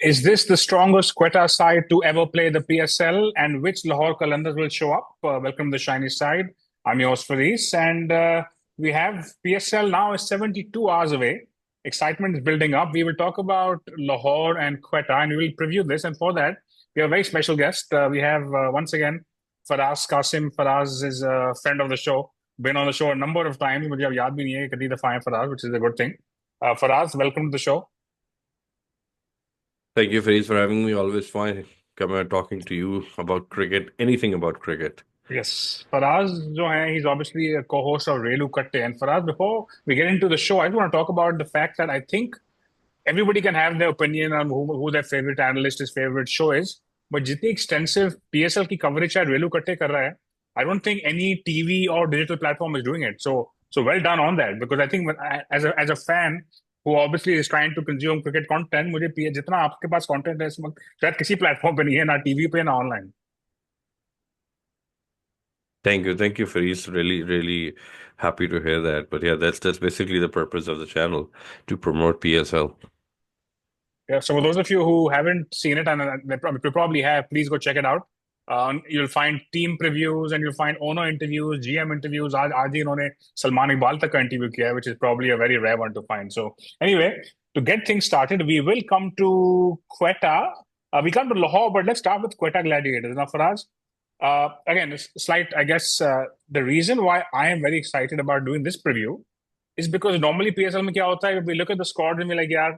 Is this the strongest Quetta side to ever play the PSL? And which Lahore Qalandars will show up? Welcome to the shiny side. I'm your host Faris, and we have PSL now is 72 hours away. Excitement is building up. We will talk about Lahore and Quetta, and we will preview this. And for that, we have a very special guest. We have once again Faraz Qasim. Faraz is a friend of the show. Been on the show a number of times. मुझे अब याद भी नहीं है कितनी दफा है Faraz, which is a good thing. Faraz, welcome to the show. Thank you, Faris, for having me. Always fine coming talking to you about cricket, anything about cricket. Yes, Faraz, जो है, he's obviously a co-host of Relu Katte. And Faraz, before we get into the show, I just want to talk about the fact that I think everybody can have their opinion on who their favorite analyst, his favorite show is. But जितनी extensive PSL की coverage शायद Relu Katte कर रहा है, I don't think any TV or digital platform is doing it. So well done on that, because I think as a fan who obviously is trying to consume cricket content, मुझे जितना आपके पास content है इस वक्त शायद किसी platform पे नहीं है, ना TV पे ना online. Thank you, Faris. Really, really happy to hear that. But yeah, that's basically the purpose of the channel, to promote PSL. Yeah, so for those of you who haven't seen it, and they probably have, please go check it out. You'll find team previews and you'll find owner interviews, GM interviews. आज ही इन्होंने सलमान इकबाल तक का interview किया है, which is probably a very rare one to find. So anyway, to get things started, we will come to Quetta. We come to Lahore, but let's start with Quetta Gladiators. Now, Faraz, again, it's slight, I guess, the reason why I am very excited about doing this preview is because normally PSL में क्या होता है, we look at the squad and we're like, यार,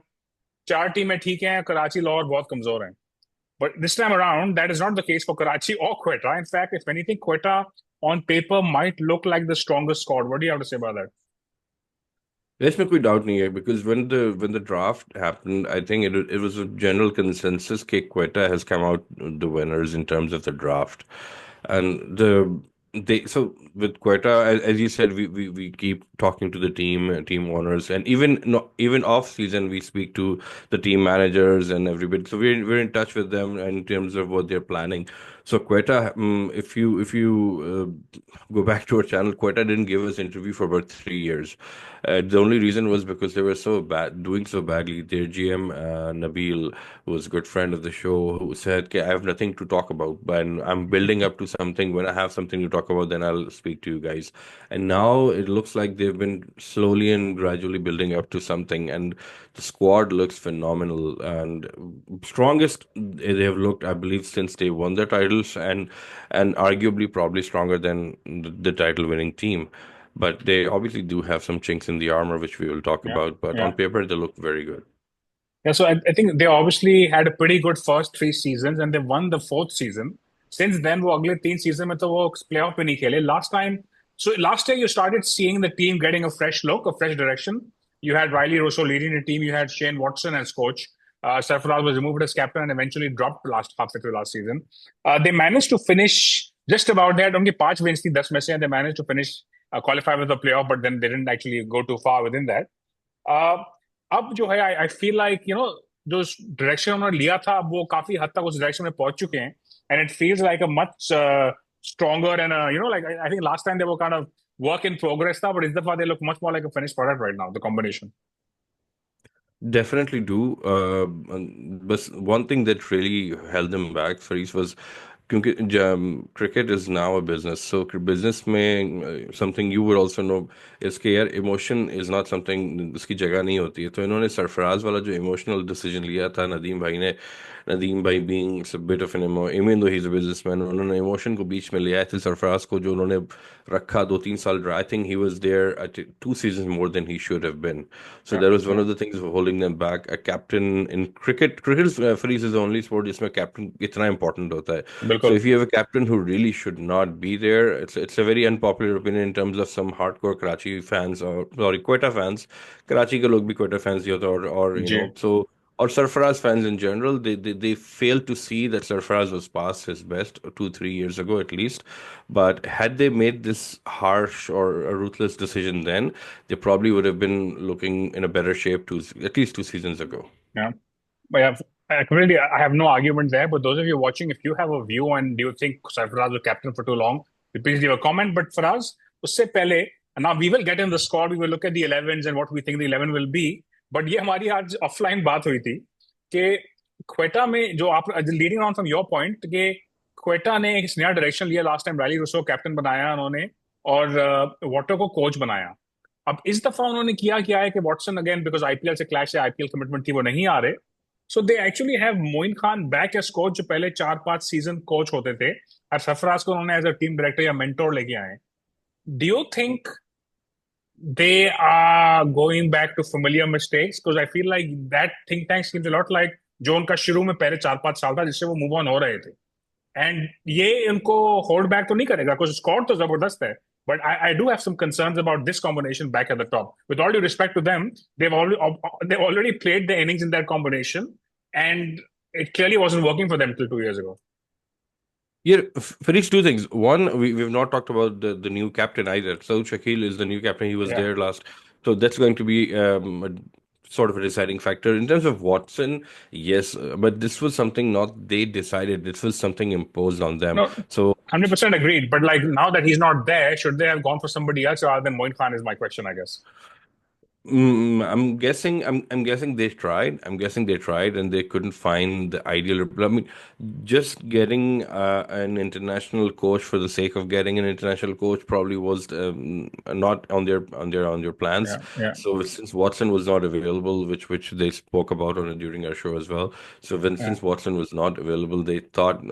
चार टीमें ठीक हैं, कराची लाहौर बहुत कमजोर हैं. But this time around, that is not the case for Karachi or Quetta. In fact, if anything, Quetta on paper might look like the strongest squad. What do you have to say about that? There's no doubt nahi hai, because when the draft happened, I think it was a general consensus that Quetta has come out the winners in terms of the draft, and so with Quetta, as you said, we keep talking to the team owners, and even off season we speak to the team managers and everybody. So we're in touch with them in terms of what they're planning. So Quetta, if you go back to our channel, Quetta didn't give us interview for about 3 years. The only reason was because they were so bad, doing so badly. Their GM, Nabil, who was a good friend of the show, who said, "Okay, I have nothing to talk about, but I'm building up to something. When I have something to talk about, then I'll speak to you guys." And now it looks like they've been slowly and gradually building up to something, and the squad looks phenomenal and strongest they have looked, I believe, since they won the titles, and arguably probably stronger than the title winning team. But they obviously do have some chinks in the armor, which we will talk Yeah, about. But yeah. on paper, they look very good. Yeah, so I think they obviously had a pretty good first three seasons and they won the fourth season. Since then, वो अगले तीन season में तो वो playoff पे नहीं खेले. Last year you started seeing the team getting a fresh look, a fresh direction. You had Riley Rosso leading the team. You had Shane Watson as coach. Sarfaraz was removed as captain and eventually dropped last halfway through last season. They managed to finish just about there. उनकी 5 wins थी 10 में से, and they managed to finish qualify with the playoff, but then they didn't actually go too far within that. अब जो है I feel like जो direction उन्होंने लिया था अब वो काफी हद तक उस डायरेक्शन में पहुंच चुके हैं and it feels like a much stronger and like I think last time they were kind of work in progress था, but इस दफा they look much more like a finished product right now, the combination. Definitely do. But one thing that really held them back, Faris, was क्योंकि cricket is now a business. So business में something you would also know is कि यार emotion is not something उसकी जगह नहीं होती है. तो इन्होंने सरफराज वाला जो emotional decision लिया था नदीम भाई being a bit of an even though he's a businessman, उन्होंने emotion को बीच में ले आए थे सरफराज को जो उन्होंने रखा 2-3 साल. I think he was there at 2 seasons more than he should have been. So that was one of the things holding them back. A captain in cricket is Faris is the only sport जिसमें captain इतना important होता है. So बिल्कुल. if you have a captain who really should not be there, it's a very unpopular opinion in terms of some hardcore Karachi fans or sorry Quetta fans. Karachi के लोग भी Quetta fans ही होते हैं or ji. so or Sarfaraz fans in general, they fail to see that Sarfaraz was past his best 2-3 years ago at least. But had they made this harsh or a ruthless decision then, they probably would have been looking in a better shape at least 2 seasons ago. Yeah. But yeah, I have no argument there. But those of you watching, if you have a view and do you think Sarfaraz was captain for too long, please leave a comment. But for us, उससे पहले, and now we will get in the squad. We will look at the 11s and what we think the 11 will be. But ये हमारी आज offline बात हुई थी कि क्वेटा में जो आप leading on from your point कि क्वेटा ने एक नया डायरेक्शन लिया last time, Rilee Rossouw captain बनाया उन्होंने और वॉटर को कोच बनाया। अब इस दफा उन्होंने किया क्या है कि वॉटसन अगेन बिकॉज आईपीएल से क्लैश है, आईपीएल कमिटमेंट थी, वो नहीं आ रहे। So they actually have Moin Khan back as coach, जो पहले 4-5 सीजन कोच होते थे, और सरफराज को उन्होंने एज अ टीम डायरेक्टर या मेंटोर लेके आए। Do you think they are going back to familiar mistakes? Because I feel like that think tank seems a lot like जो उनका शुरू में पहले 4-5 साल था जिससे वो मूव ऑन हो रहे थे। एंड ये उनको होल्ड बैक तो नहीं करेगा, कुछ स्क्वाड तो जबरदस्त है। But I do have some concerns about this combination back at the top. With all due respect to them, they've already played the innings in that combination, and it clearly wasn't working for them till 2 years ago. Yeah, Farish, two things. One, we've not talked about the new captain either. Saud Shakil is the new captain. He was Yeah. there last. So that's going to be sort of a deciding factor. In terms of Watson, yes, but this was something not they decided. This was something imposed on them. No, So 100% agreed. But like now that he's not there, should they have gone for somebody else rather than Moin Khan is my question, I guess. I'm guessing. I'm guessing they tried. I'm guessing they tried, and they couldn't find the ideal. I mean, just getting an international coach for the sake of getting an international coach probably was not on their plans. Yeah, yeah, So since Watson was not available, which they spoke about on it during our show as well. So yeah. since Watson was not available, they thought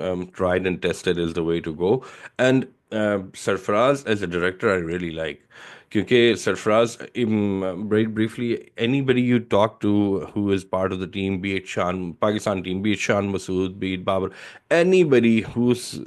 tried and tested is the way to go. And Sarfaraz as a director, I really like. क्योंकि Sarfaraz very briefly, anybody you talk to who is part of the team, be it Pakistan team, be it Shan Masood, be it Babar, anybody who's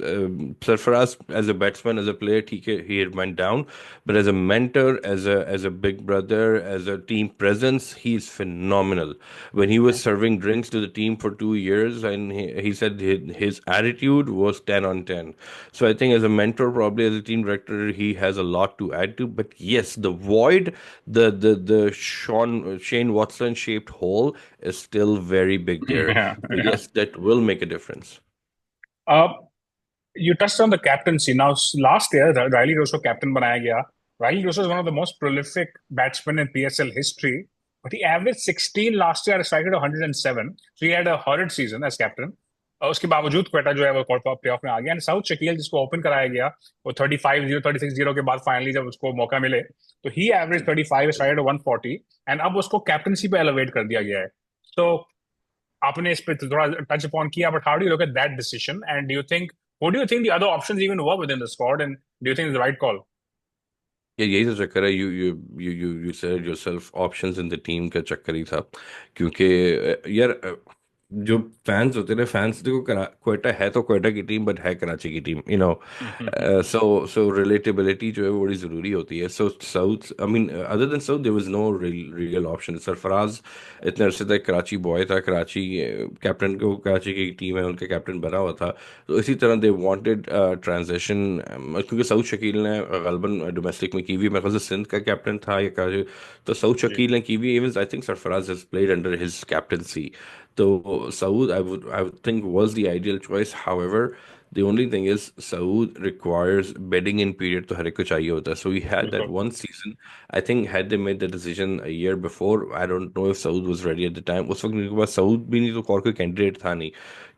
Sarfraz as a batsman, as a player, he went down, but as a mentor, as a big brother, as a team presence, he's phenomenal. When he was serving drinks to the team for 2 years, and he said his attitude was 10 on 10. So I think as a mentor, probably as a team director, he has a lot to add to. But yes, the void, the Shane Watson shaped hole is still very big there. Yeah, So yeah. yes, that will make a difference. Uh, you touched on the captaincy. Now, last year, Riley Rosso captain बनाया गया. Riley Rosso is one of the most prolific batsmen in PSL history, but he averaged 16 last year, striker 107. So he had a horrid season as captain. और उसके बावजूद क्वेटा जो है वो play of में आ गया। एंड साउथ शकील जिसको ओपन कराया गया, वो 35-0 36-0 के बाद फाइनली जब उसको मौका मिले तो ही एवरेज 35, स्ट्राइक 140, एंड अब उसको कैप्टनसी पे एलिवेट कर दिया गया है। तो आपने इस पे थोड़ा टच अपॉन किया, but how do you look at that decision, and do you think what do you think the other options even were with in the squad, and do you think it's the right call? या यही तो चक्कर है you said yourself options in the team का चक्कर ही था क्योंकि यार जो फैंस होते हैं ना फैंस देखो क्वेटा है तो क्वेटा की टीम बट है कराची की टीम सो रिलेटेबिलिटी जो है वो बड़ी ज़रूरी होती है so South I mean other than South there was no real option Sarfaraz इतने अरसे तक कराची बॉय था कराची कैप्टन को कराची की टीम है उनका कैप्टन बना हुआ था तो इसी तरह दे वांटेड ट्रांजिशन क्योंकि साउथ शकील ने गलबन डोमेस्टिक में की हुई मेरे ख्याल से सिंध का कैप्टन था या कराची तो साउथ जी। शकील ने की हुई even I think Sarfaraz has played under his captaincy so Saud, I would think was the ideal choice. However, the only thing is Saud requires bedding in period to हर एक को चाहिए होता है. So we had that बिल्कुल। one season. I think had they made the decision a year before, I don't know if Saud was ready at the time. उस वक्त मेरे पास Saud भी नहीं तो और कोई candidate था नहीं.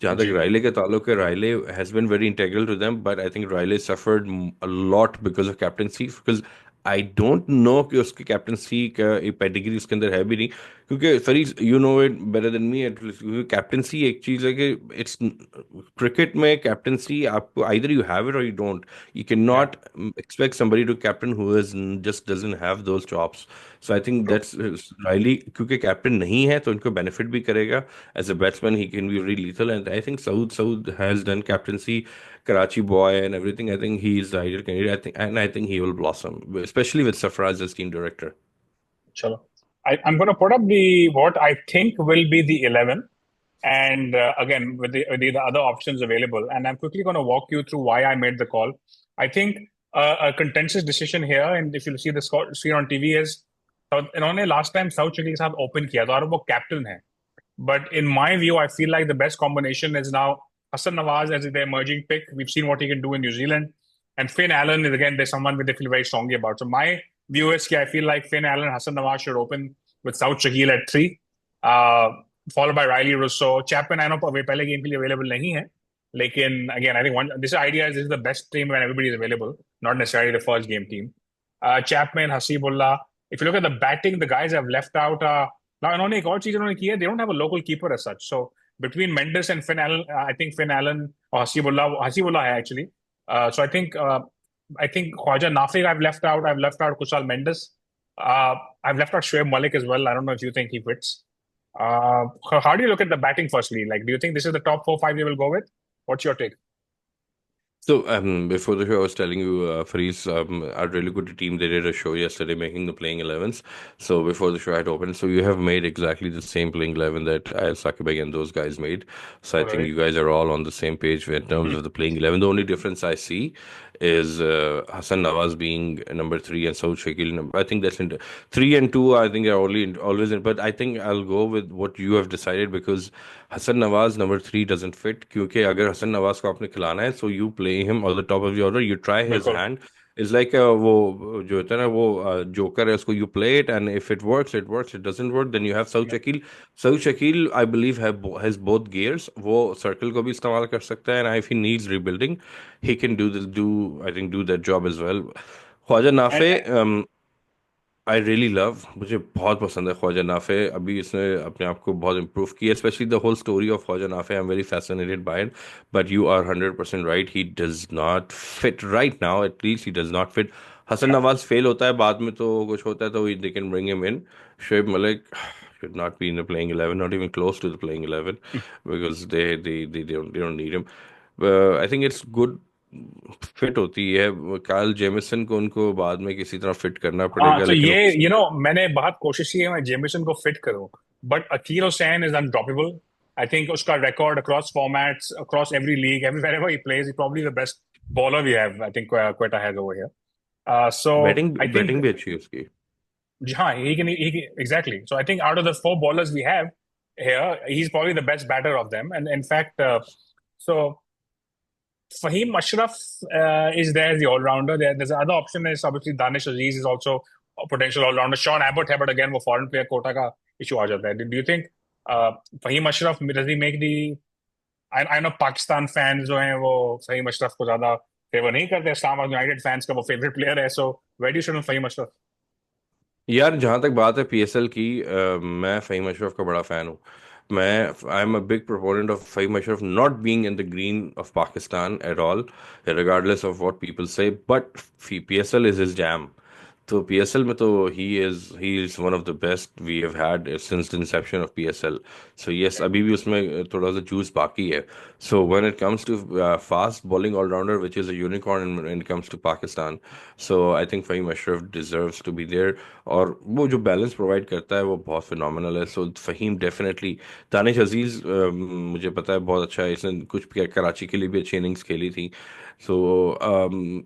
जहाँ तक जी। राइले के ताल्लुक है, राइले has been very integral to them, but I think Riley suffered a lot because of captaincy. Because I don't know कि उसकी कैप्टनसी का पेडिग्री उसके अंदर है भी नहीं क्योंकि फरीज you know it better than me captaincy एक चीज़ है कि इट्स क्रिकेट में कैप्टनसी आपको आइदर यू हैव इट और यू डोंट यू कैन या not expect somebody to captain who is just doesn't have those jobs so I think true. That's really क्योंकि कैप्टन नहीं है तो उनको बेनिफिट भी करेगा as a batsman he can be very lethal and I think south has done captaincy Karachi boy and everything. I think he is the ideal candidate. I think he will blossom, especially with Safraz as team director. Chalo. I'm going to put up the what I think will be the 11, and again with the other options available. And I'm quickly going to walk you through why I made the call. I think a contentious decision here, and if you see the screen on TV, is इन्होंने last time south Shakeel के साथ open किया था और वो captain है. But in my view, I feel like the best combination is now Hassan Nawaz as the emerging pick. We've seen what he can do in New Zealand. And Finn Allen is again, there's someone that they feel very strongly about. So my view is I feel like Finn Allen, Hassan Nawaz should open with South Shakil at 3. Uh, followed by Riley Russo. Chapman, I know पहले game के लिए available नहीं है, लेकिन again, I think this idea is this is the best team when everybody is available, not necessarily the first game team. Chapman, Hasibullah. If you look at the batting, the guys have left out. Now, इन्होंने एक और चीज इन्होंने की है. They don't have a local keeper as such. So between Mendes and Finn Allen, I think Finn Allen or Hasibullah hai actually. So I think Khwaja Nafi I've left out. I've left out Kusal Mendes. I've left out Shoaib Malik as well. I don't know if you think he fits. How do you look at the batting firstly? Like, do you think this is the top 4-5 they will go with? What's your take? So before the show, I was telling you, Faris, our really good team, they did a show yesterday making the playing 11s. So before the show had opened, so you have made exactly the same playing 11 that Sakibeg and those guys made. So I All think right. you guys are all on the same page in terms of the playing 11. The only difference I see is Hassan Nawaz being number three and Saud Shakil. I think that's in three and two. I think are always in. But I think I'll go with what you have decided because Hassan Nawaz number three doesn't fit. क्योंकि अगर हसन नवाज को आपने खिलाना है, so you play him on the top of the order. You try his बिल्कुल. hand. It's like वो जो होता है ना वो जोकर है उसको you play it and if it works it works, it doesn't work then you have Saud Shakil. Saud Shakil I believe has both gears. वो circle को भी इस्तेमाल कर सकता है and if he needs rebuilding he can do that job as well. Khawaja And, Nafay I really love, मुझे बहुत पसंद है ख्वाजा नाफे. अभी इसने अपने आप को बहुत इम्प्रूव किया, specially the whole story of Khawaja Nafay. I am very fascinated by it. But you are 100% right, he does not fit right now. At least he does not fit. Hasan yeah. Nawaz fail होता है, बाद में तो कुछ होता है तो they can bring him in. Shoaib Malik should not be in the playing 11, not even close to the playing 11, because they don't need him. I think it's good fit होती है. कायल जेमिसन को उनको बाद में किसी तरह फिट करना हाँ, पड़ेगा, तो लेकिन ये वो मैंने बहुत कोशिश की है मैं जेमिसन को फिट करूं, but Akeal Hosein is undroppable. I think उसका record across formats, across every league, everywhere he plays, he probably the best bowler we have. I think Quetta has over here. So batting I think batting भी अच्छी है उसकी. हाँ, exactly. So I think out of the four bowlers we have here, he's probably the best batter of them. And in fact, so Fahim Ashraf is there as the all-rounder. There's another option is obviously Danish Aziz is also a potential all-rounder. Sean Abbott है, but again वो foreign player quota का issue आ जाता है. Do you think Fahim Ashraf does he make the? I know Pakistan fans जो हैं वो Fahim Ashraf को ज़्यादा फेवर नहीं करते. Islamabad United fans का वो favorite player है. So where do you stand on Fahim Ashraf? यार जहाँ तक बात है पीएसएल की, मैं फ़हीम अशरफ का बड़ा फ़ैन हूँ. मैं I am a big proponent of Faheem Ashraf not being in the green of Pakistan at all, regardless of what people say. But PSL is his jam. तो पीएसएल में तो he is one of the best we have had since the inception of PSL. So yes, अभी भी उसमें थोड़ा सा juice बाकी है. So when it comes to fast bowling allrounder which is a unicorn when it comes to Pakistan, so I think Faheem Ashraf deserves to be there. और वो जो बैलेंस प्रोवाइड करता है वो बहुत फिनोमिनल है. सो फ़हीम डेफिनेटली. दानिश अजीज मुझे पता है बहुत अच्छा है, इसने कुछ कराची के लिए भी अच्छी इनिंग्स खेली थी. So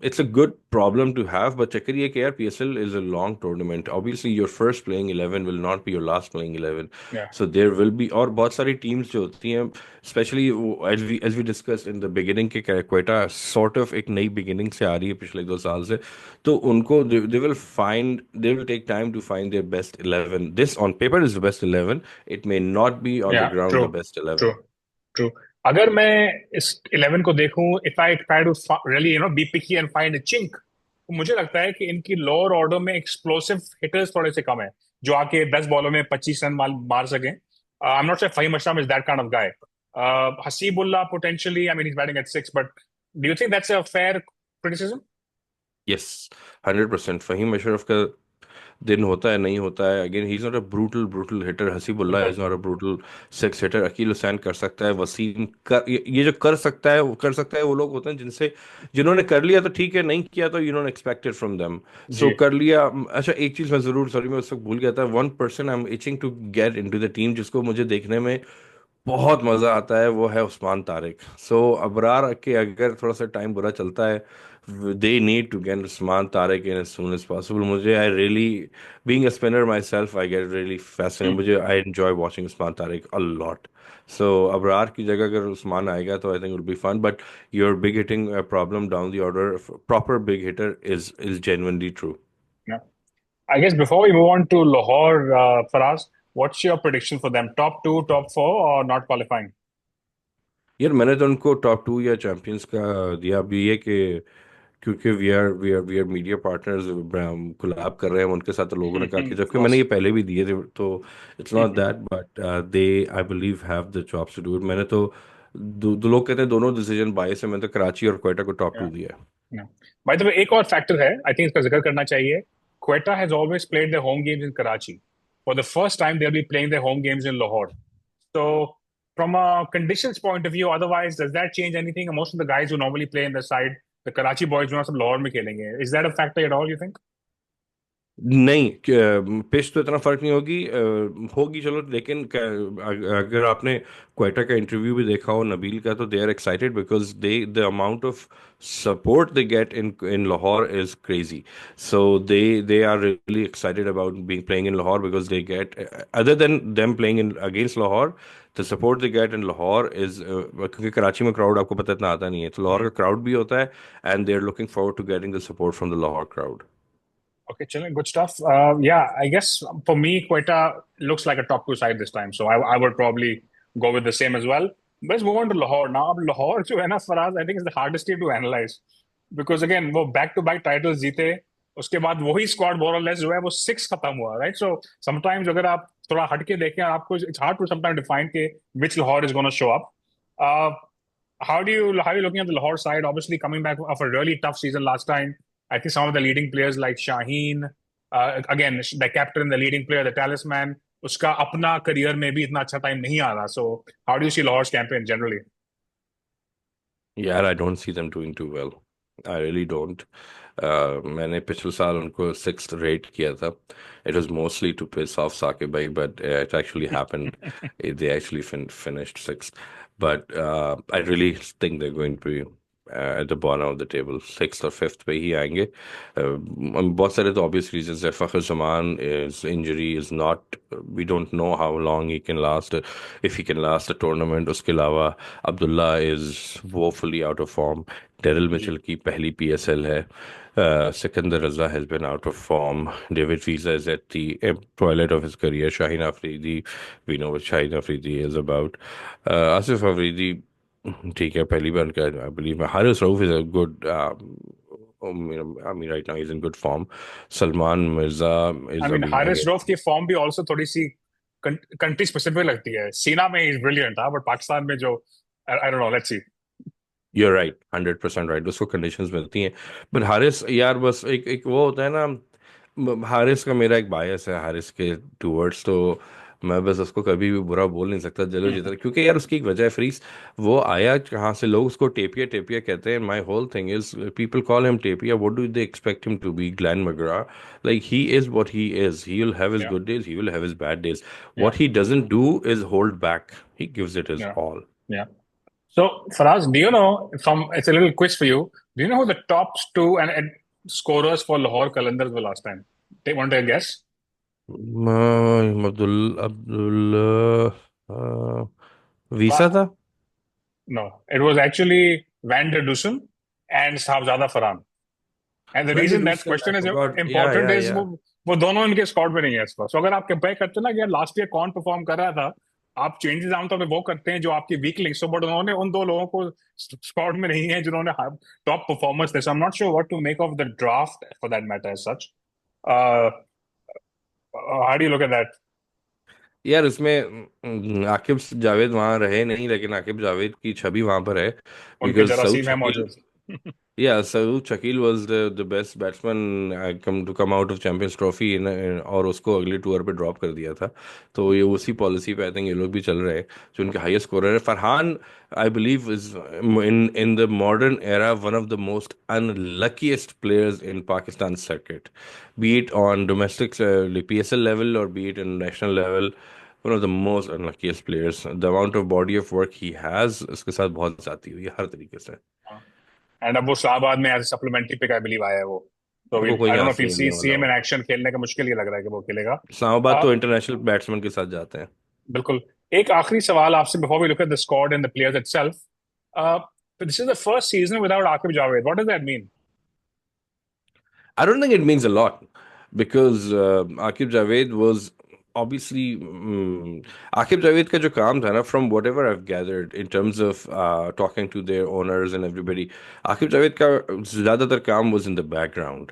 it's a good problem to have. But चक्कर ये कि यार PSL is a long tournament. Obviously your first playing 11 will not be your last playing 11. Yeah. So there will be और बहुत सारी टीम्स जो होती हैं, specially as we discuss in the beginning के क्वेटा सॉर्ट ऑफ एक नई बिगिनिंग से आ रही है पिछले 2 साल से. तो उनको they will take time to find their best 11. This on paper is the best 11. It may not be on the Yeah, ground the true, best 11. true, true. अगर मैं इस 11 को देखूं, if I try to really be picky and find a chink, तो मुझे लगता है कि इनकी लोअर ऑर्डर में एक्सप्लोसिव हिटर्स थोड़े से कम है, जो आके 10 बॉलों में 25 रन मार सकें. I am not sure Faheem Ashraf is that kind of guy. Hasibullah potentially, I mean he's batting at 6, but do you think that's a fair criticism? यस, 100%. फहीम अशरफ का दिन होता है नहीं होता है. Again he is not a brutal brutal hitter. Haseebullah बिल्कुल. Is not a brutal six hitter. Akeal Hosein कर सकता है. वसीम कर ये जो कर सकता है वो कर सकता है. वो लोग होते हैं जिन्होंने कर लिया तो ठीक है, नहीं किया तो you don't expected from them. So जी. कर लिया. अच्छा एक चीज मैं जरूर, सॉरी मैं उस वक्त भूल गया था. One person I am itching to get into the team जिसको मुझे देखने में बहुत मजा आता है, वो है उस्मान तारिक. सो अबरार के अगर थोड़ा सा टाइम बुरा चलता है, they need to get Usman Tariq in as soon as possible. मुझे I really, being a spinner myself, I get really fascinated. मुझे I enjoy watching Usman Tariq a lot. So Abrar की जगह अगर उस्मान आएगा तो I think will be fun. But your big hitting problem down the order, proper big hitter is genuinely true. Yeah. I guess before we move on to Lahore, Faraz, What's your prediction for them? Top two, top four, or not qualifying? यार मैंने तो उनको top to या champions का दिया अभी ये कि क्योंकि we are media partners collab कर रहे हैं उनके साथ, तो लोगों ने कहा कि, Of जबकि मैंने ये course. पहले भी दिए थे, तो it's not that, but they I believe have the jobs to do it. मैंने तो दो लोग कहते हैं दोनों डिसीजन बायस है, मैंने तो कराची और क्वेटा को टॉप Yeah. टू दिया है। Yeah. By the way, एक और फैक्टर है, आई थिंक इसका जिक्र करना चाहिए. Quetta has always played their home games in Karachi. For the first time, they'll be playing their home games in Lahore. So, from a conditions point of view, otherwise, does that change anything? Most of the guys who normally play in the side, the Karachi boys, जो हैं सब लाहौर में खेलेंगे. Is that a factor at all, you think? नहीं, pitch तो इतना फर्क नहीं होगी, होगी चलो, लेकिन अगर आपने क्वेटा का इंटरव्यू भी देखा हो नबील का, तो they are excited because the amount of support they get in Lahore is crazy. So they are really excited about being playing in Lahore because they get, other than them playing in against Lahore, the support they get in Lahore is क्योंकि कराची में crowd आपको पता इतना आता नहीं है, तो लाहौर का crowd भी होता है, and they're looking forward to getting the support from the Lahore crowd. Okay, chilling, good stuff. Yeah, I guess for me, Quetta looks like a top two side this time, so I would probably go with the same as well. Let's move on to Lahore now. अब Lahore जो है ना Faraz, I think is the hardest team to analyze because again वो back to back titles जीते, उसके बाद वही squad more or less जो है वो six खत्म हुआ, right? So sometimes अगर आप थोड़ा हट के देखें, आपको it's hard to sometimes define के which Lahore is going to show up. Uh, how are you looking at the Lahore side? Obviously coming back of a really tough season last time. I think some of the leading players like Shaheen, again the captain, the leading player, the talisman, उसका अपना career में भी इतना अच्छा time नहीं आ रहा. So how do you see Lahore's campaign generally? यार, I don't see them doing too well, I really don't. मैंने पिछले साल उनको सिक्स्थ रेट किया था। It was mostly to piss off Saqib भाई, but it actually happened, they actually finished sixth, but I really think they going to be at the bottom of the table, sixth or fifth पे ही आएंगे। बहुत सारे तो obvious reasons है। फ़खर ज़मान is injury is not, we don't know how long he can last, if he can last the tournament। उसके अलावा Abdullah is woefully out of form। Daryl Mitchell की पहली PSL है। Sikandar Raza has been out of form। David Villa is at the twilight of his career। Shaheen Afridi, we know what Shaheen Afridi is about। Asif Afridi ठीक है, पहली बार का I believe. Haris Rauf is a good, I mean right now he's in good form। Salman Mirza I is mean अभी Haris again, Rauf की form भी also थोड़ी सी country specific लगती है. सीना में इज ब्रिलियंट था, बट पाकिस्तान में जो I don't know, let's see. you're right, 100% right, उसको कंडीशंस मिलती हैं। बट हारिस यार, बस एक एक वो होता है ना, हारिस का मेरा एक बायस है हारिस के टूवर्ड्स, तो मैं बस उसको कभी भी बुरा बोल नहीं सकता दिलो जितना, क्योंकि यार उसकी एक वजह है फ्रीज। वो आया कहाँ से, लोग उसको टेपिया टेपिया कहते हैं। My whole thing is people call him टेपिया, what do they expect him to be, Glenn McGrath? Like he is what he is, he will have his Yeah, good days, he will have his bad days. yeah, what he doesn't do is hold back, he gives it his yeah, all. yeah. So, Faraz, do you know, from it's a little quiz for you. Do you know who the top two and scorers for Lahore Qalandars were last time? Take one, take a guess. Abdul Abdul visa Wow. था। No, it was actually Van der Dussen and Sahbzada Farhan. And the When did reason you that say? I question is forgot. Yeah, important yeah, is yeah. वो दोनों इनके squad में नहीं है इस बार. So अगर आप कंपेयर करते हो ना कि यार लास्ट ईयर कौन परफॉर्म कर रहा था, आप चेंजेस आमतौर पे वो करते हैं जो आपकी वीक लिंक्स हो, बट उन्होंने उन दो लोगों को स्क्वाड में नहीं है जिन्होंने टॉप परफॉर्मेंस थे. So I am not sure what to make of the draft for that matter as such. How do you look at that? यार इसमें आकिब जावेद वहां रहे नहीं, लेकिन आकिब जावेद की छवि वहां पर है, उनके बिकॉज सऊद जरासीम है शकील, मौजूद. yeah, Saeed Shakil was the best batsman come out of Champions Trophy और उसको अगले टूर पे ड्रॉप कर दिया था। तो ये उसी पॉलिसी पे आई थिंक ये लोग भी चल रहे हैं। जो उनके हाईएस्ट स्कोरर है Farhan, I believe is in the modern era one of the most unluckiest players in Pakistan circuit, be it on domestic PSL level और be it in national level. One of the most unluckiest players, the amount of body of work he has, उसके साथ बहुत जाती हुई है हर तरीके से। And अब वो शाहबाद में as supplementary pick I believe आया है वो. तो वो कोई आई डोंट यहाँ know if say you see मिलने वाला सीएम इन हो। एक्शन. खेलने का मुश्किल ये लग रहा है कि वो खेलेगा. इस्लामाबाद तो इंटरनेशनल बैट्समैन के साथ जाते हैं। बिल्कुल. एक आखिरी सवाल आपसे before we look at the squad and the players itself. This is the first season without Aqib Javed. What does that mean? I don't think it means a lot because Akib Javed was obviously Akib Javid का जो काम था ना, from whatever I've gathered in terms of talking to their owners and everybody, Akib Javid का ज़्यादातर काम was in the background.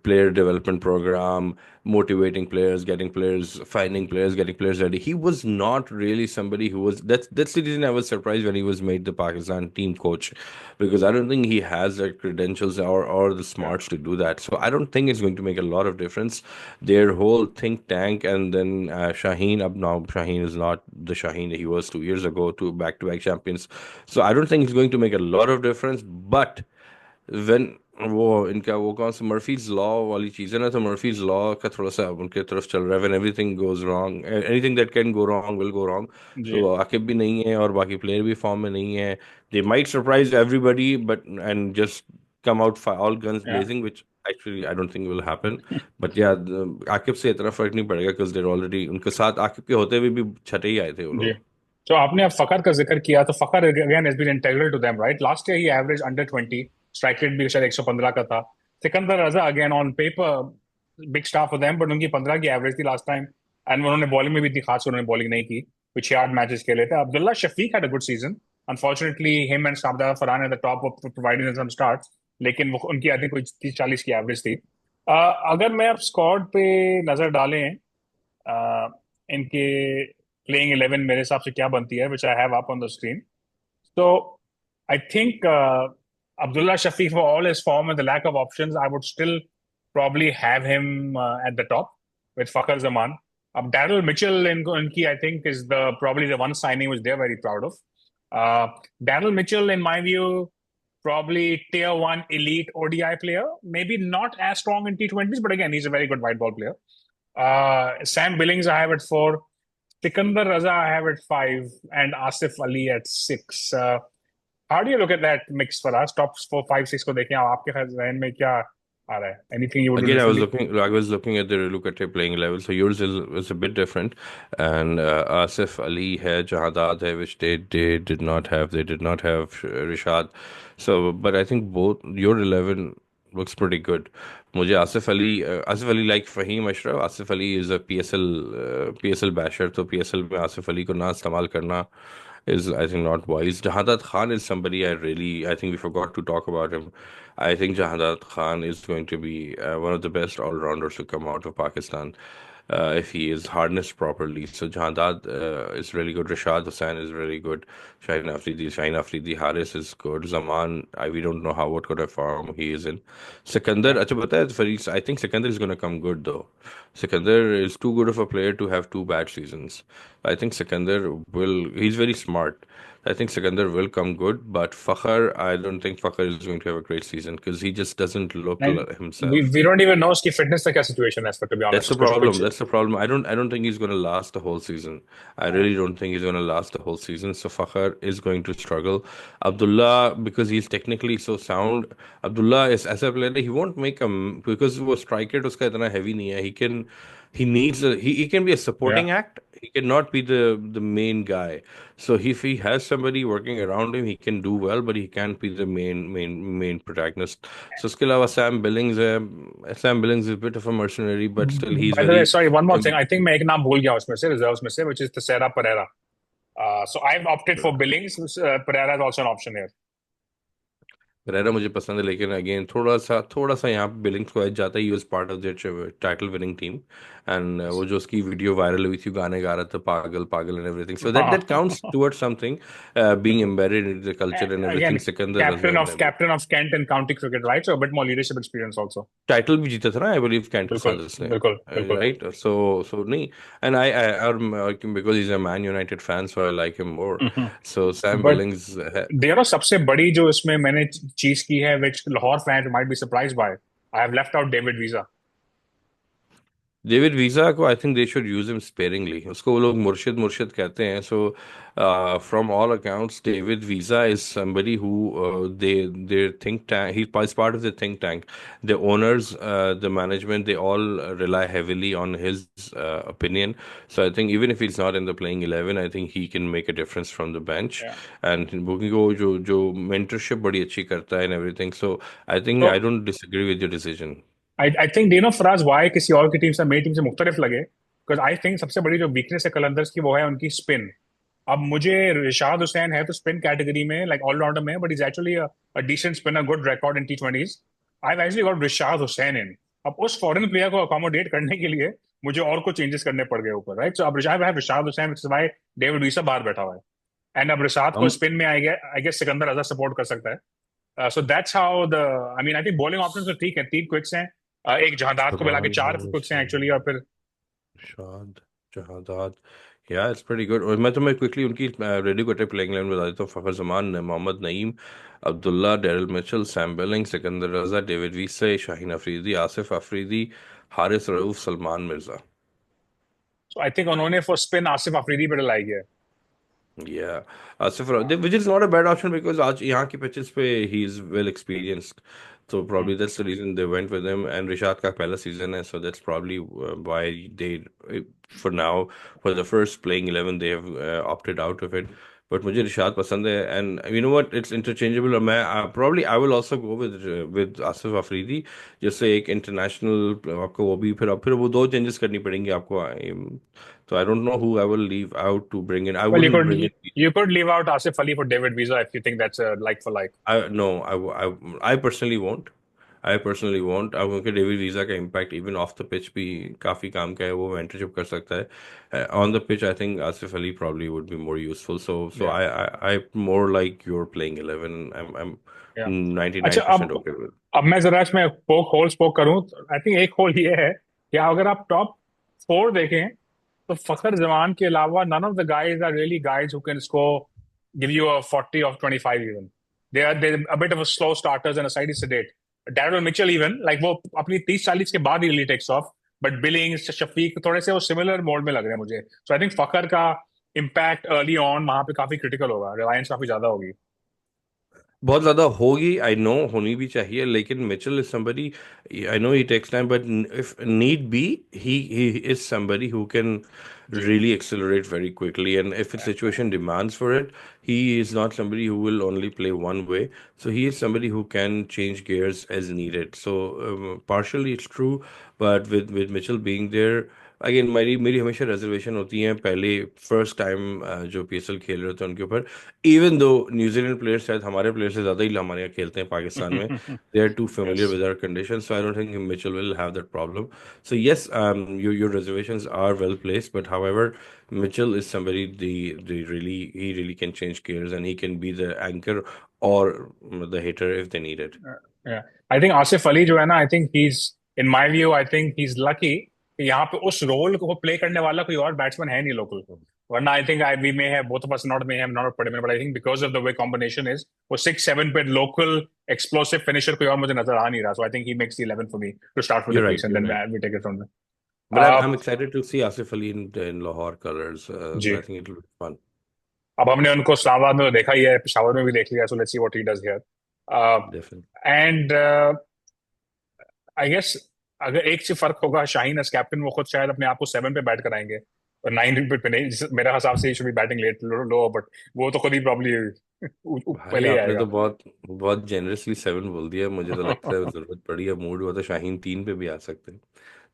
Player development program, motivating players, getting players, finding players, getting players ready. He was not really somebody who was, that's the reason I was surprised when he was made the Pakistan team coach, because I don't think he has the credentials or the Yeah, smarts to do that. So I don't think it's going to make a lot of difference. Their whole think tank, and then Shaheen, up now Shaheen is not the Shaheen that he was 2 years ago, two back-to-back champions. So I don't think it's going to make a lot of difference. But when वो इनका वो कौन सा Murphy's law वाली चीज़ है ना, तो Murphy's law का थोड़ा सा उनके तरफ चल रहा है, when everything goes wrong, anything that can go wrong will go wrong. जी, तो आकिब भी नहीं है और बाकी प्लेयर भी फॉर्म में नहीं है। They might surprise everybody but and just come out all guns yeah. blazing, which actually I don't think will happen. But yeah, Aqib से इतना फर्क नहीं पड़ेगा because they're already, उनके साथ आकिब के होते हुए भी छठे ही आए थे वो जी, लोग। तो आपने अब फखर का जिक्र किया, तो Fakhar again has been integral to them, right? Last year he average under 20, strike rate भी शायद 115 का था। Sikandar Raza again on paper big star for them, but उनकी 15 की एवरेज थी लास्ट टाइम। एंड उन्होंने बॉलिंग में भी इतनी खास उन्होंने बॉलिंग नहीं की, कुछ 8 मैचेस खेले थे। Abdullah Shafique had a good season, unfortunately him and Sahibzada Farhan at the top of providing some starts, लेकिन वो उनकी आई थिंक कोई 30-40 की एवरेज थी। अगर मैं अब स्क्वाड पे नजर डालें, इनके प्लेइंग 11 मेरे हिसाब से क्या बनती है, which I have up on the screen. So I think Abdullah Shafiq, for all his form and the lack of options, I would still probably have him at the top with Fakhar Zaman. Daryl Mitchell in key, I think, is the probably the one signing which they're very proud of. Uh, Daryl Mitchell, in my view, probably tier one elite ODI player. Maybe not as strong in T20s, but again, he's a very good white ball player. Sam Billings, I have at 4. Sikandar Raza, I have at 5, and Asif Ali at 6. How do you look at that mix for us? Top 4, 5, 6 को देखें, आपके ज़हन में क्या आ रहा है? Anything you would do Again, differently? I was looking at the Relukate playing level. So yours is a bit different, and Asif Ali hai, Jahadat hai, which they did not have. They did not have Rishad. So, but I think both your 11 looks pretty good. मुझे Asif Ali like Fahim Ashraf. Asif Ali is a PSL basher. तो PSL में आसिफ अली को ना इस्तेमाल करना is, I think, not wise. Jahadat Khan is somebody I think we forgot to talk about him. I think Jahadat Khan is going to be one of the best all-rounders to come out of Pakistan if he is harnessed properly. So Jahadat is really good. Rashad Hussain is really good. Shaheen Afridi, Haris is good. Zaman, we don't know what kind of form he is in. Sikandar, Yeah. अच्छा पता है Farid, I think Sikandar is going to come good though. Sikandar is too good of a player to have two bad seasons. I think he's very smart. I think Sikandar will come good, but Fakhar, I don't think Fakhar is going to have a great season because he just doesn't look And himself. we don't even know उसकी fitness का क्या situation है, to be That's the honest. कुछ problem. कुछ That's the problem. I don't think he's going to last the whole season. I really don't think he's going to last the whole season. So Fakhar is going to struggle. Abdullah, because he's technically so sound, Abdullah is as a player, he won't make a because वो strike rate उसका इतना heavy नहीं है. He can be a yeah. supporting act. He cannot be the main guy. So if he has somebody working around him, he can do well, but he can't be the main protagonist. So उसके अलावा Sam Billings is a bit of a mercenary, but still he's By the way, very sorry, one more thing. um, I think मैं एक नाम भूल गया उसमें से, reserves में से, which is Tessera Pereira. So I've opted for Billings. Pereira is also an option here. Pereira मुझे पसंद है, लेकिन अगेन थोड़ा सा यहाँ पे बिलिंग्स को एज जाता है। He was part of their title winning team, and वो जो उसकी वीडियो वायरल हुई थी, गाने गा रहा था पागल पागल and everything, so that counts towards something, being embedded in the culture and Again, everything. Sikandar Raza and captain of Kent and county cricket, right? So a bit more leadership experience also. Title भी जीता था ना, I believe cantt के बिल्कुल, साथ उसने, बिल्कुल, बिल्कुल। राइट? सो नहीं, एंड आई और because is a man United fan, so I like him more. So Sam but Billings है। सबसे बड़ी जो इसमें मैंने चीज की है, which Lahore fans might be surprised by, I have left out David Villa. David Wiese को I think they should use him sparingly. उसको वो लोग मुर्शिद मुर्शिद कहते हैं। So from all accounts David Wiese is somebody who they there think tank, he is part of the think tank, the owners, the management, they all rely heavily on his opinion. So I think even if he's not in the playing 11, I think he can make a difference from the bench. Yeah. And booking को जो mentorship बड़ी अच्छी करता है and everything. So I think I तो don't disagree with your decision. I think, Fraz, why किसी और की टीम से मेरी टीम से मुख्तलिफ लगे? बिकॉज आई थिंक सबसे बड़ी जो वीकनेस है कलंदर्स की वो है उनकी स्पिन। अब मुझे रिशाद हुसैन है तो स्पिन कैटेगरी में लाइक ऑलराउंडर में, but is actually a decent spinner, good record in T20s। I actually got Rishad Hossain in. अब उस फॉरेन प्लेयर को अकोमोडेट करने के लिए मुझे और कुछ चेंजेस करने पड़ गए ऊपर, राइट? सो अब Rishad Hossain, which is why David Wiese बाहर बैठा हुआ है। एंड अब रिशाद को हम स्पिन में I guess Sikandar Raza support कर सकता है। So that's how the, I mean I think bowling option तो ठीक है, 3 क्विक्स हैं। एक जहादात को मिला के 4 क्विक्स हैं एक्चुअली, और फिर शाद जहादात, या इट्स प्रीटी गुड। और मैं तुम्हें क्विकली उनकी रेडी क्वार्टर प्लेइंग लाइन बता देता हूँ। Fakhar Zaman, Mohammad Naeem, Abdullah, Daryl Mitchell, Sam Billings, Sikandar Raza, David Wiese, Shaheen Afridi, Asif Afridi, Haris Rauf, Salman Mirza. So I think उन्होंने फॉर स्पिन आसिफ अफरीदी पे डलाई है। Yeah, which is not a bad option because आज यहाँ की pitches पे he is well experienced, so probably that's the reason they went with him. And Rishad का पहला season है, so that's probably why they, for now, for the first playing 11 they have opted out of it. But मुझे रिशाद पसंद है, and you know what, it's interchangeable. और मैं probably I will also go with Asif Afridi. जैसे एक international आपको वो भी फिर वो दो चेंजेस करनी पड़ेंगी आपको। So I don't know who I will leave out to bring in. I Well, you wouldn't could bring in. you could leave out Asif Ali for David Visa if you think that's a like for like. I no, I personally won't. I personally won't। अब क्योंकि David visa का impact even of the pitch भी काफी काम का है, वो mentorship कर सकता है। On the pitch I think Asif Ali probably would be more useful। So Yeah, I more like your playing 11। I'm yeah. अच्छा, 99% okay with। अब मैं जरा इसमें पोक करूं। आई थिंक एक होल ये है कि अगर आप टॉप 4 देखें तो फखर जमान के अलावा none of the guys are really guys who can score, give you a 40 or 25 even. They're a bit of a slow starters and a slightly sedate. Darryl Mitchell even, like वो अपनी 30-40 के बाद ही really takes off, but Billings, Shafiq थोड़े से वो similar mode में लग रहे हैं मुझे। सो आई थिंक फखर का इम्पैक्ट अर्ली ऑन वहां पे काफी क्रिटिकल होगा, रिलायंस काफी ज्यादा होगी। बहुत ज्यादा होगी, आई नो, होनी भी चाहिए, लेकिन Mitchell is somebody, I know he takes time, but if need be he is somebody who can जी। really accelerate very quickly, and if a situation demands for it, he is not somebody who will only play one way, so he is somebody who can change gears as needed। So partially it's true, but with Mitchell being there, again मेरी मेरी हमेशा reservation होती है पहले first time जो PSL खेल रहे थे उनके ऊपर। इवन दो न्यूजीलैंड प्लेयर्स शायद हमारे प्लेयर से ज़्यादा ही हमारे यहाँ खेलते हैं पाकिस्तान में, they are too familiar Yes. with our conditions, so I don't think Mitchell will have that problem। So yes, your reservations are well placed, but however, Mitchell is somebody the really he really can change gears, and he can be the anchor or the hitter if they need it। I think Asif Ali जो है ना, आई think he is, in my view I think he is lucky कि यहाँ पे उस role को play करने वाला कोई और बैट्समैन है नहीं लोकल को। वरना I think I we may have both of us not may have not पड़े, but I think because of the way combination is, वो 6-7 पे लोकल एक्सप्लोसिव फिनिशर कोई और मुझे नजर आ नहीं रहा। So I think he makes the 11 for me to start with the You're right, crease and you're then right। We take it from But I'm there. I'm excited to see Asif Ali in Lahore colors। जी। I think it'll be fun। अब हमने उनको इस्लामाबाद में तो देखा ही है, पेशावर में भी देख लिया, so let's see what he does here. Definitely। And I guess अगर एक चीज फर्क होगा, शाहीन एज कैप्टन वो खुद शायद अपने आप को 7 पे बैट कराएंगे और 9 पे नहीं। मेरा हिसाब से should be batting late low, but वो तो खुद ही प्रॉब्ली भाई पहले ही आपने आएगा। तो बहुत बहुत जेनरसली 7 बोल दिया। मुझे तो लगता है जरूरत पड़ी है, मूड हुआ तो शाहीन 3 पे भी आ सकते हैं।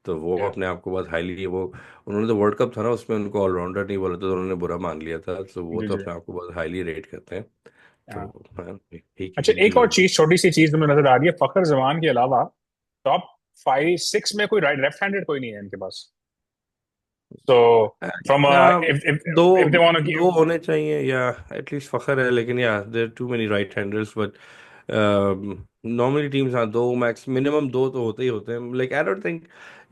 तो वो Yeah. अपने आप को बहुत हाईली वो, उन्होंने तो वर्ल्ड कप था ना उसमें उनको ऑलराउंडर नहीं बोला था तो उन्होंने बुरा मान लिया था, तो वो जी तो जी। अपने आप को बहुत हाईली रेट करते हैं। तो हाँ। हाँ, अच्छा, ही एक और विल। चीज, छोटी सी चीज तुम्हें नजर आ रही है, फखर जमान के अलावा टॉप 5-6 में कोई राइट लेफ्ट हैंडेड कोई नहीं है इनके पास। सो फ्रॉम या दो इफ दे वांट दो टू, होने चाहिए, या एटलीस्ट फखर है, लेकिन yeah there too many right handers, but normally teams, हाँ दो मैक्स मिनिमम दो तो होते ही होते हैं। लाइक आई डोंट थिंक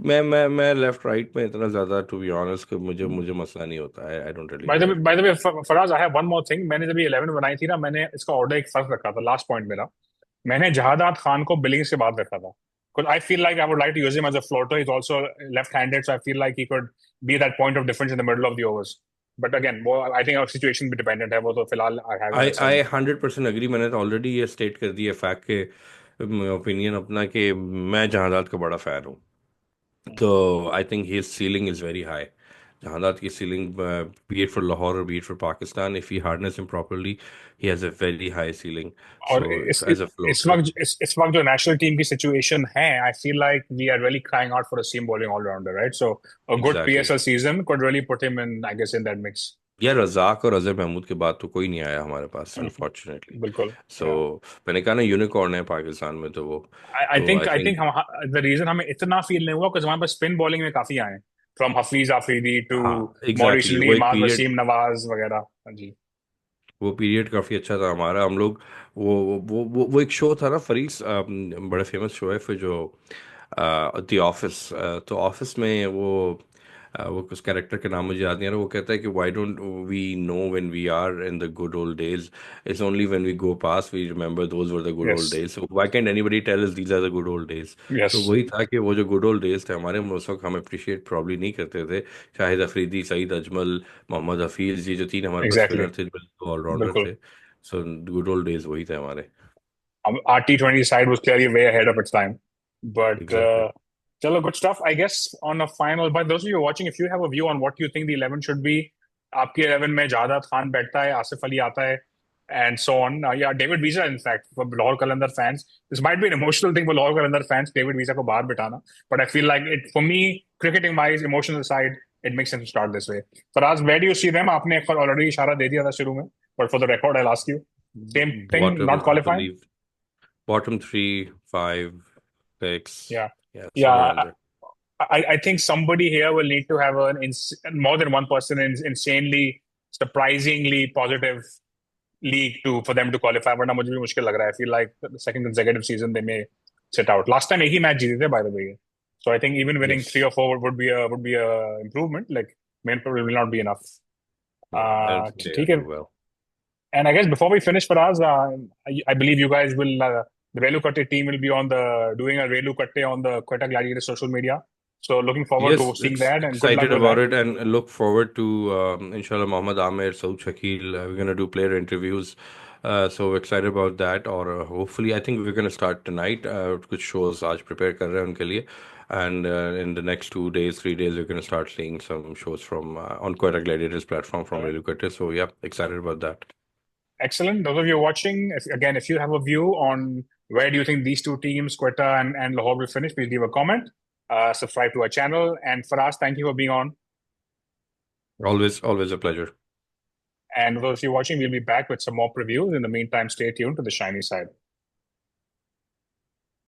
मैं लेफ्ट राइट में इतना ज्यादा, टू बी ऑनेस्ट, कि मुझे मुझे मसला नहीं होता है। I don't really care. By the way Faraz, I have one more thing. मैंने जब ये 11 बनाई थी ना, मैंने इसका ऑर्डर एक फर्क रखा था, लास्ट पॉइंट मेरा। मैंने जहादात खान को बिलिंग्स के बाद रखा था, because I feel like I would like to use him as a floater. He's also left-handed, so I feel like he could be that point of difference in the middle of the overs. But again, वो I think our situation भी dependent है, वो तो फिलहाल I have him I at I 7. 100% agree. मैंने तो already ये state कर दिया फैक्ट के ओपिनियन अपना, कि मैं जहादात का बड़ा फैन हूँ। तो I think his ceiling is very high, Jahandat ki ceiling, be it for Lahore or be it for Pakistan, if we harness him properly, he has a very high ceiling. और So इस as a इस floater, वक्त इस वक्त जो national team की situation है, I feel like we are really crying out for a seam bowling allrounder, right? So a good exactly. PSL season could really put him in, I guess, in that mix. यार रजाक और अजहर महमूद के बाद तो कोई नहीं आया हमारे पास Mhm. अनफॉर्चुनेटली. बिल्कुल. सो मैंने कहा ना यूनिकॉर्न है पाकिस्तान में तो वो. आई तो think I I think think हम द रीजन हमें इतना फील नहीं हुआ because हमारे पास स्पिन बॉलिंग में काफी आए, फ्रॉम हफीज आफरीदी टू हाँ मोर एग्जैक्टली रिसेंटली वो एक इमाद पीरियड. वसीम नवाज वगैरह. हाँ जी. वो पीरियड काफी अच्छा था हमारा. हम लोग वो एक शो था ना फरीक, बड़ा फेमस शो है फिर जो द ऑफिस. तो ऑफिस में वो उस कैरेक्टर के नाम मुझे याद नहीं आ रहा. वो कहता है कि why don't we know when we are in the good old days, it's only when we go past we remember those were the good yes. Old days, so why can't anybody tell us these are the good old days. Yes. तो वही था कि वो जो good old days थे हमारे, उस वक्त हम अप्रिशिएट प्रॉब्ली नहीं करते थे. शाहिद अफरीदी, सईद अजमल, मोहम्मद हफीज, ये जो तीन हमारे पास एग्जैक्टली. स्पिनर थे, ऑलराउंडर बिल्कुल. थे. सो गुड ओल्ड डेज वही थे हमारे. Our T20 side was clearly way ahead of its time. But exactly. chalo, good stuff. I guess on a final, but those of you watching, if you have a view on what you think the 11 should be, आपकी 11 में जादाद खान बैठता है, आसिफ अली आता है, and so on. Yeah, David Visa, in fact, for Lahore Qalandar fans, this might be an emotional thing for Lahore Qalandar fans, David Visa को बाहर बिठाना. But I feel like it, for me, cricketing-wise, emotional side, it makes sense to start this way. Faraz, where do you see them? आपने already इशारा दे दिया था शुरू में, but for the record, I'll ask you. Same thing, not bottom, I qualifying? Believe bottom 3, 5, 6. Yeah. Yeah, somewhere Yeah. around there. I think somebody here will need to have more than one person in insanely, surprisingly positive league to for them to qualify. वरना मुझे भी मुश्किल लग रहा है. I feel like the second consecutive season they may sit out. Last time एक ही match जीते थे, by the way. So I think even winning three Yes. or four would be a improvement. Like main probably will not be enough. Yeah, I don't think they're ठीक gonna है. do well. And I guess before we finish, Faraz, I believe you guys will, the Relu Katte team will be doing a Relu Katte on the Quetta Gladiator social media. So looking forward to Yes, seeing it's that and good luck excited with that. about it and look forward to inshallah Mohammad Amir, Saud Shakil. We're gonna do player interviews. So excited about that. Or hopefully, I think we're gonna start tonight. Kuch shows आज prepare कर रहे हैं उनके लिए. And in the next 2 days, 3 days, we're gonna start seeing some shows from on Quetta Gladiators platform from All right. Relucate. So yeah, excited about that. Excellent. Those of you watching, if you have a view on where do you think these two teams, Quetta and Lahore, will finish, please leave a comment. Subscribe to our channel. And Faraz, thank you for being on. Always, always a pleasure. And those of you watching, we'll be back with some more previews. In the meantime, stay tuned to the shiny side.